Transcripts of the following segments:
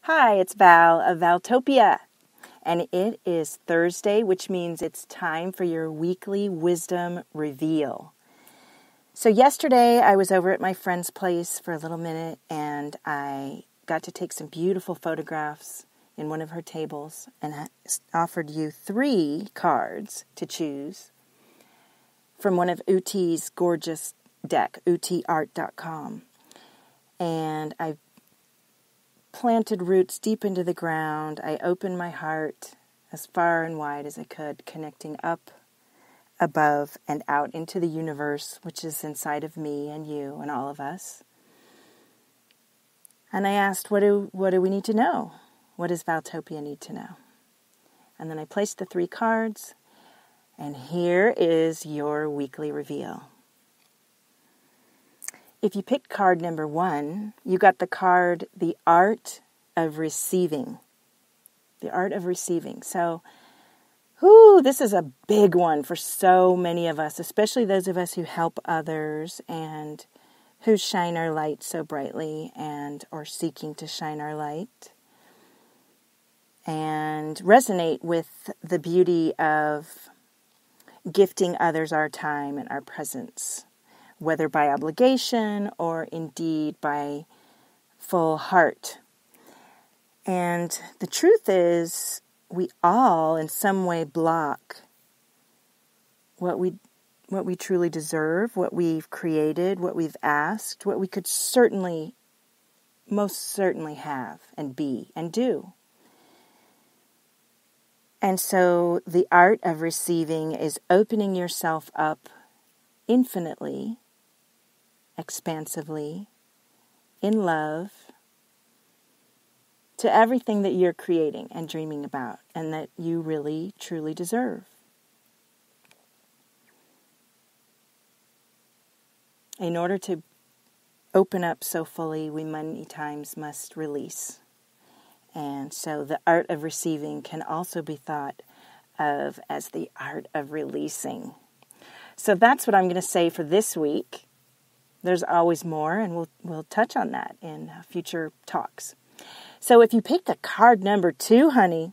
Hi, it's Val of Valtopia, and it is Thursday, which means it's time for your weekly wisdom reveal. So yesterday I was over at my friend's place for a little minute, and I got to take some beautiful photographs in one of her tables, and I offered you 3 cards to choose from one of Uti's gorgeous deck, utiart.com. And I planted roots deep into the ground. I opened my heart as far and wide as I could, connecting up, above, and out into the universe, which is inside of me and you and all of us. And I asked, what do we need to know? What does Valtopia need to know? And then I placed the 3 cards, and here is your weekly reveal. If you picked card number 1, you got the card, The Art of Receiving. The Art of Receiving. So, this is a big one for so many of us, especially those of us who help others and who shine our light so brightly and are seeking to shine our light and resonate with the beauty of gifting others our time and our presence, whether by obligation or indeed by full heart. And the truth is, we all in some way block what we truly deserve, what we've created, what we've asked, what we could most certainly have and be and do. And so the art of receiving is opening yourself up infinitely, expansively, in love, to everything that you're creating and dreaming about and that you really, truly deserve. In order to open up so fully, we many times must release. And so the art of receiving can also be thought of as the art of releasing. So that's what I'm going to say for this week. There's always more, and we'll touch on that in future talks. So if you picked a card number 2, honey,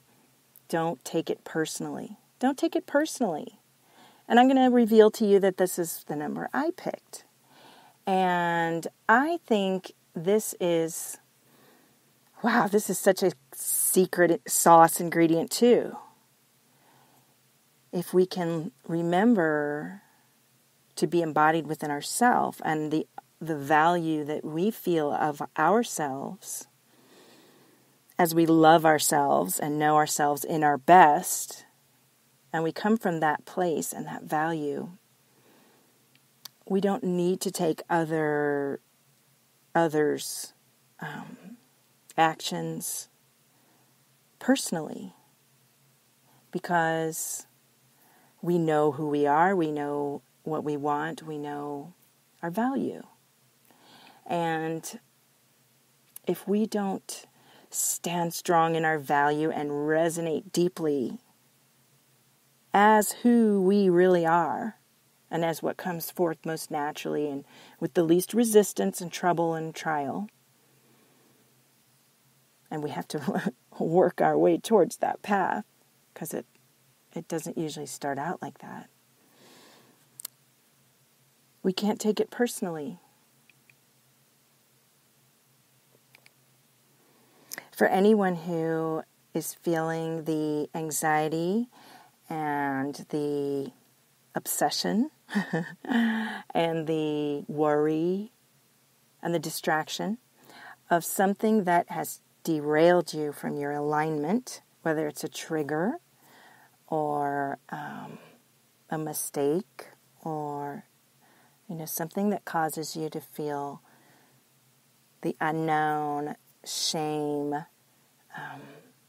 don't take it personally. Don't take it personally. And I'm going to reveal to you that this is the number I picked. And I think this is such a secret sauce ingredient too. If we can remember to be embodied within ourselves and the value that we feel of ourselves as we love ourselves and know ourselves in our best, and we come from that place and that value, we don't need to take others' actions personally, because we know who we are, we know what we want, we know our value. And if we don't stand strong in our value and resonate deeply as who we really are, and as what comes forth most naturally and with the least resistance and trouble and trial, and we have to work our way towards that path, because it doesn't usually start out like that. We can't take it personally. For anyone who is feeling the anxiety and the obsession and the worry and the distraction of something that has derailed you from your alignment, whether it's a trigger or a mistake or something that causes you to feel the unknown, shame,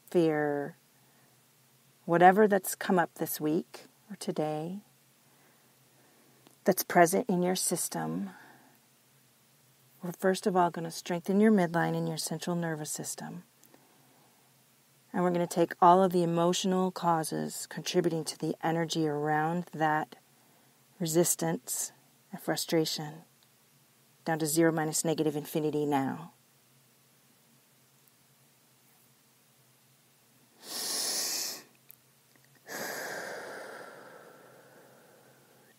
fear, whatever that's come up this week or today that's present in your system, we're first of all going to strengthen your midline and your central nervous system. And we're going to take all of the emotional causes contributing to the energy around that resistance and frustration down to 0 minus negative infinity now.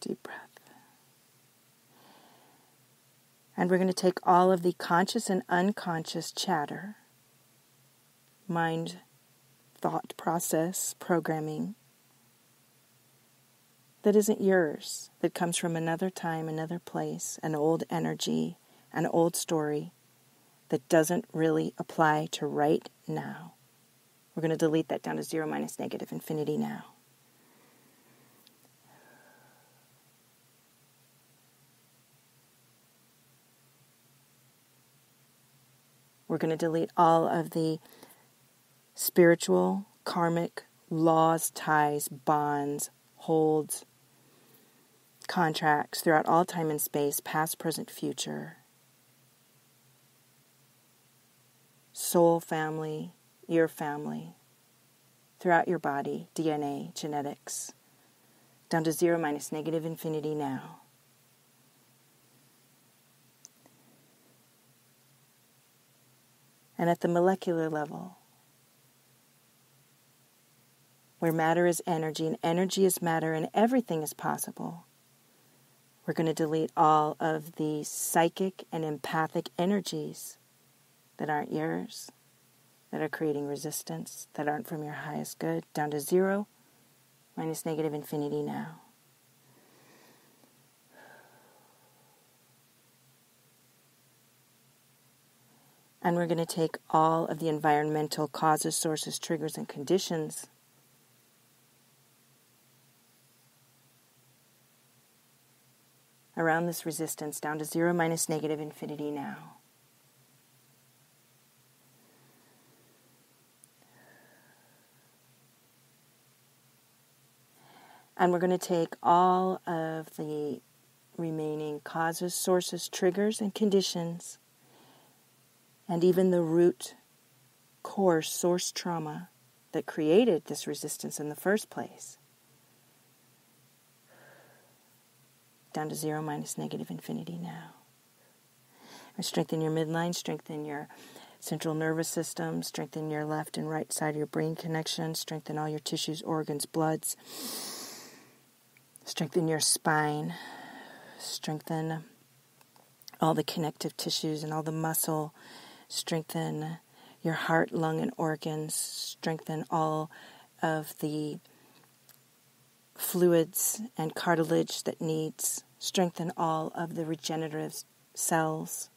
Deep breath. And we're going to take all of the conscious and unconscious chatter, mind, thought process, programming, that isn't yours, that comes from another time, another place, an old energy, an old story that doesn't really apply to right now. We're going to delete that down to 0 minus negative infinity now. We're going to delete all of the spiritual, karmic laws, ties, bonds, holds, contracts throughout all time and space, past, present, future. Soul family, your family, throughout your body, DNA, genetics, down to 0 minus negative infinity now. And at the molecular level, where matter is energy and energy is matter and everything is possible, we're going to delete all of the psychic and empathic energies that aren't yours, that are creating resistance, that aren't from your highest good, down to 0 minus negative infinity now. And we're going to take all of the environmental causes, sources, triggers, and conditions around this resistance down to 0 minus negative infinity now. And we're going to take all of the remaining causes, sources, triggers, and conditions, and even the root, core, source trauma that created this resistance in the first place, down to 0 minus negative infinity now. And strengthen your midline, strengthen your central nervous system, strengthen your left and right side of your brain connection, strengthen all your tissues, organs, bloods, strengthen your spine, strengthen all the connective tissues and all the muscle, strengthen your heart, lung, and organs, strengthen all of the fluids and cartilage that needs, strengthen all of the regenerative cells.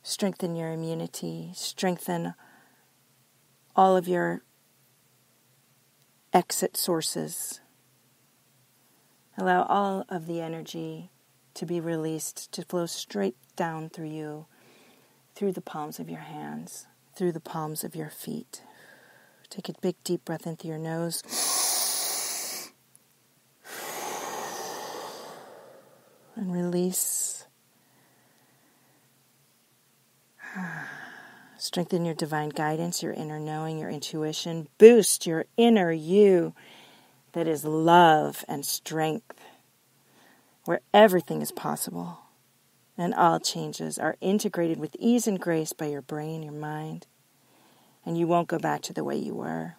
Strengthen your immunity, strengthen all of your exit sources. Allow all of the energy to be released, to flow straight down through you, through the palms of your hands, through the palms of your feet. Take a big deep breath in through your nose. And release. Strengthen your divine guidance, your inner knowing, your intuition. Boost your inner you that is love and strength, where everything is possible and all changes are integrated with ease and grace by your brain, your mind, and you won't go back to the way you were.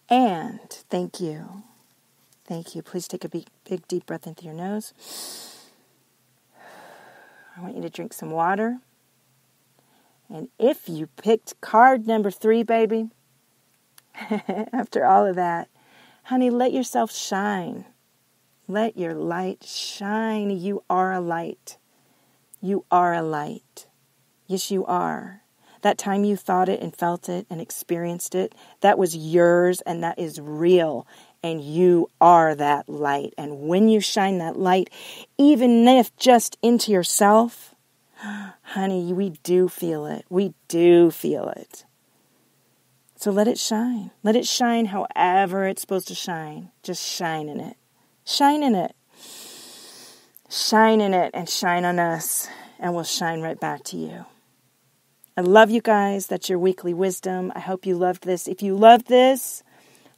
And thank you. Thank you. Please take a big deep breath into your nose. I want you to drink some water. And if you picked card number 3, baby, after all of that, honey, let yourself shine. Let your light shine. You are a light. You are a light. Yes, you are. That time you thought it and felt it and experienced it, that was yours and that is real. And you are that light. And when you shine that light, even if just into yourself, honey, we do feel it. We do feel it. So let it shine. Let it shine however it's supposed to shine. Just shine in it. Shine in it. Shine in it and shine on us. And we'll shine right back to you. I love you guys. That's your weekly wisdom. I hope you loved this. If you loved this,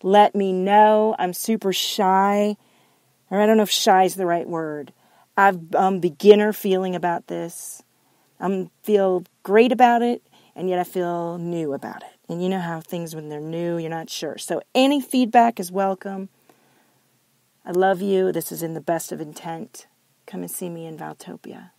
let me know. I'm super shy. Or I don't know if shy is the right word. I'm beginner feeling about this. I feel great about it, and yet I feel new about it. And you know how things, when they're new, you're not sure. So any feedback is welcome. I love you. This is in the best of intent. Come and see me in Valtopia.